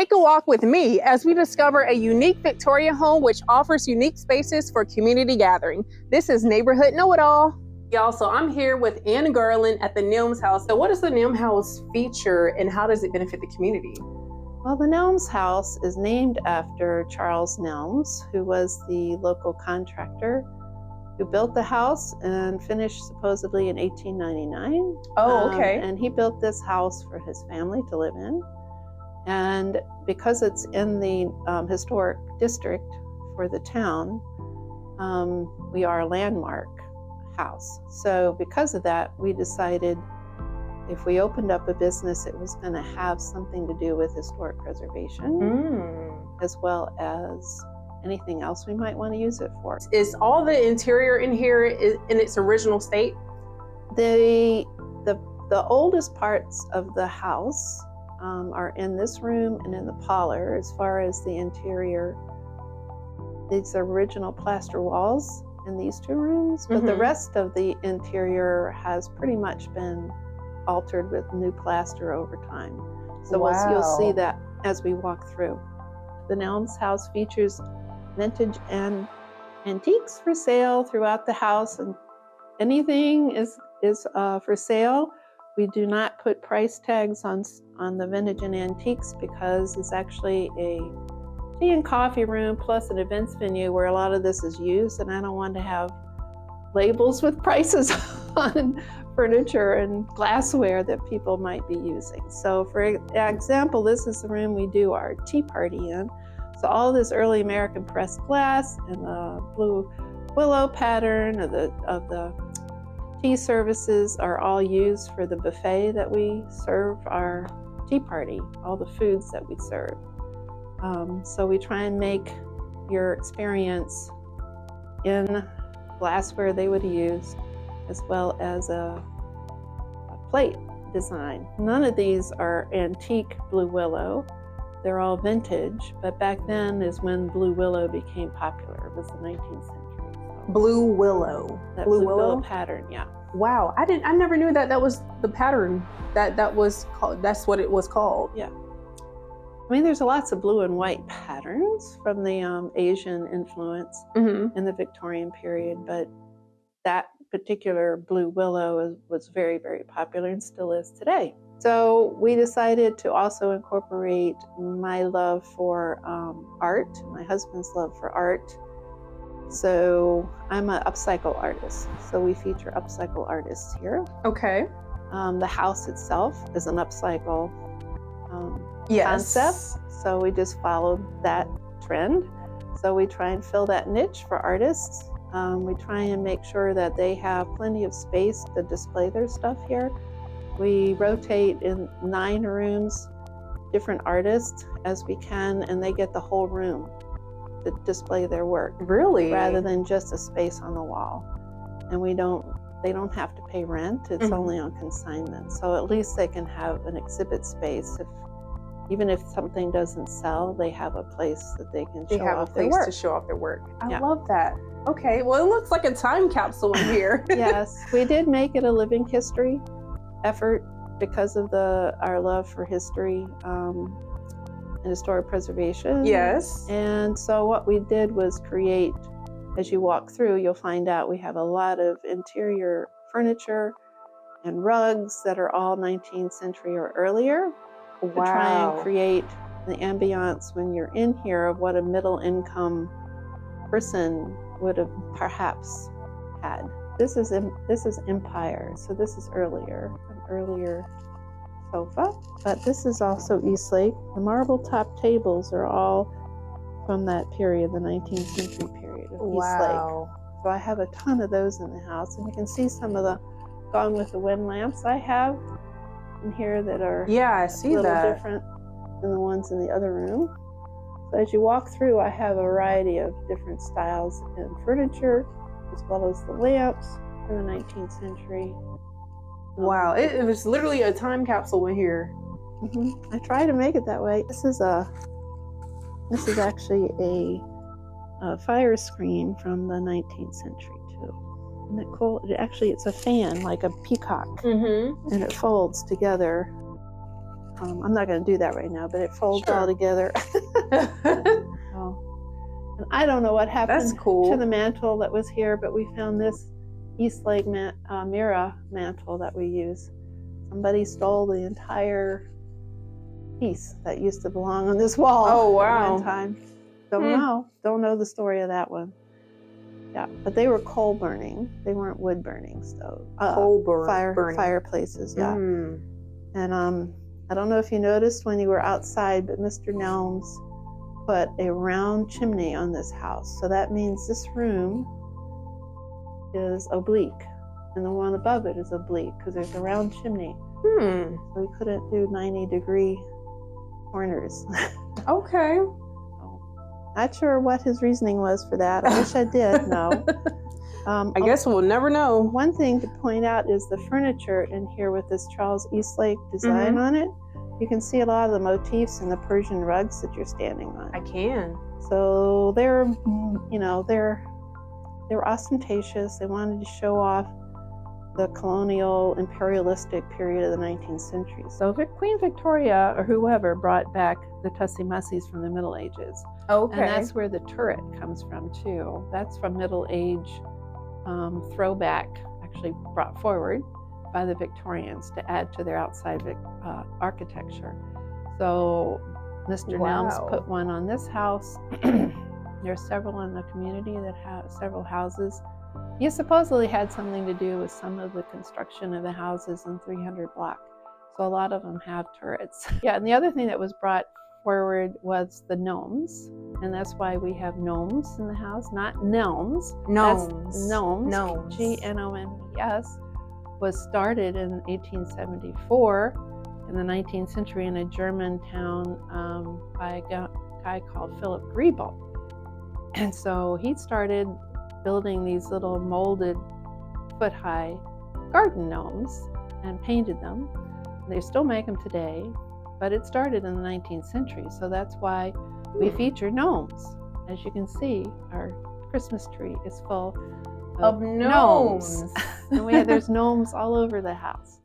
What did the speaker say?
Take a walk with me as we discover a unique Victorian home which offers unique spaces for community gathering. This is Neighborhood Know-It-All. Y'all, so I'm here with Ann Garland at the Nelms House. So what does the Nelms House feature and how does it benefit the community? Well, the Nelms House is named after Charles Nelms, who was the local contractor who built the house and finished supposedly in 1899. Oh, okay. And he built this house for his family to live in. And because it's in the historic district for the town, we are a landmark house. So because of that, we decided if we opened up a business, it was going to have something to do with historic preservation, as well as anything else we might want to use it for. Is all the interior in here in its original state? The oldest parts of the house are in this room and in the parlor. As far as the interior, these are original plaster walls in these two rooms, but the rest of the interior has pretty much been altered with new plaster over time. So you'll see that as we walk through. The Nelms House features vintage and antiques for sale throughout the house, and anything is for sale. We do not put price tags on the vintage and antiques because it's actually a tea and coffee room plus an events venue where a lot of this is used, and I don't want to have labels with prices on furniture and glassware that people might be using. So for example, this is the room we do our tea party in. So all this early American pressed glass and the blue willow pattern of the tea services are all used for the buffet that we serve our tea party, all the foods that we serve. So we try and make your experience in glassware they would use, as well as a plate design. None of these are antique blue willow. They're all vintage, but back then is when blue willow became popular. It was the 19th century. So Blue willow. that blue willow pattern, yeah. Wow, I never knew that was the pattern that was called. That's what it was called. Yeah. I mean, there's lots of blue and white patterns from the Asian influence in the Victorian period, but that particular blue willow was very, very popular and still is today. So we decided to also incorporate my love for art, my husband's love for art. So I'm an upcycle artist, so we feature upcycle artists here. Okay. The house itself is an upcycle concept, so we just followed that trend. So we try and fill that niche for artists. We try and make sure that they have plenty of space to display their stuff here. We rotate in 9 rooms, different artists as we can, and they get the whole room to display their work. Really? Rather than just a space on the wall. And they don't have to pay rent, it's only on consignment. So at least they can have an exhibit space. Even if something doesn't sell, they have a place that they can show off their work. They have a place to show off their work. I love that. Okay, well, it looks like a time capsule in here. Yes, we did make it a living history effort because of our love for history and historic preservation. Yes. And so what we did was create, as you walk through, you'll find out we have a lot of interior furniture and rugs that are all 19th century or earlier. Wow. To try and create the ambiance when you're in here of what a middle income person would have perhaps had. This is Empire, so this is an earlier sofa, but this is also Eastlake. The marble top tables are all from that period, the 19th century period of Eastlake. So I have a ton of those in the house, and you can see some of the Gone with the Wind lamps I have in here that are I see a little different than the ones in the other room. So as you walk through, I have a variety of different styles in furniture, as well as the lamps from the 19th century. Wow, it was literally a time capsule in here. I try to make it that way. This is actually a fire screen from the 19th century too. Isn't that cool? Actually, it's a fan, like a peacock, and it folds together. I'm not going to do that right now, but it folds all together. And I don't know what happened That's cool. to the mantle that was here, but we found this Eastlake Mira mantle that we use. Somebody stole the entire piece that used to belong on this wall. Oh, wow. At one time. Don't know the story of that one. Yeah, but they were coal burning. They weren't wood burning stove. Burning. Fireplaces. Yeah. And I don't know if you noticed when you were outside, but Mr. Nelms put a round chimney on this house. So that means this room is oblique, and the one above it is oblique because there's a round chimney. So we couldn't do 90-degree corners. Okay. Not sure what his reasoning was for that. I wish I did know. I guess we'll never know. One thing to point out is the furniture in here with this Charles Eastlake design on it. You can see a lot of the motifs in the Persian rugs that you're standing on. I can. So they're ostentatious. They wanted to show off the colonial imperialistic period of the 19th century. So Queen Victoria or whoever brought back the tussie-mussies from the Middle Ages. Okay. And that's where the turret comes from too. That's from Middle Age throwback, actually brought forward by the Victorians to add to their outside architecture. So Mr. Nelms put one on this house. There's several in the community that have several houses. He supposedly had something to do with some of the construction of the houses in 300 block. So a lot of them have turrets. Yeah, and the other thing that was brought forward was the gnomes, and that's why we have gnomes in the house, not Nelms. Gnomes, G-N-O-M-E-S, was started in 1874 in the 19th century in a German town by a guy called Philip Griebel. And so he started building these little molded foot-high garden gnomes and painted them. They still make them today, but it started in the 19th century, so that's why we feature gnomes. As you can see, our Christmas tree is full of gnomes. And there's gnomes all over the house.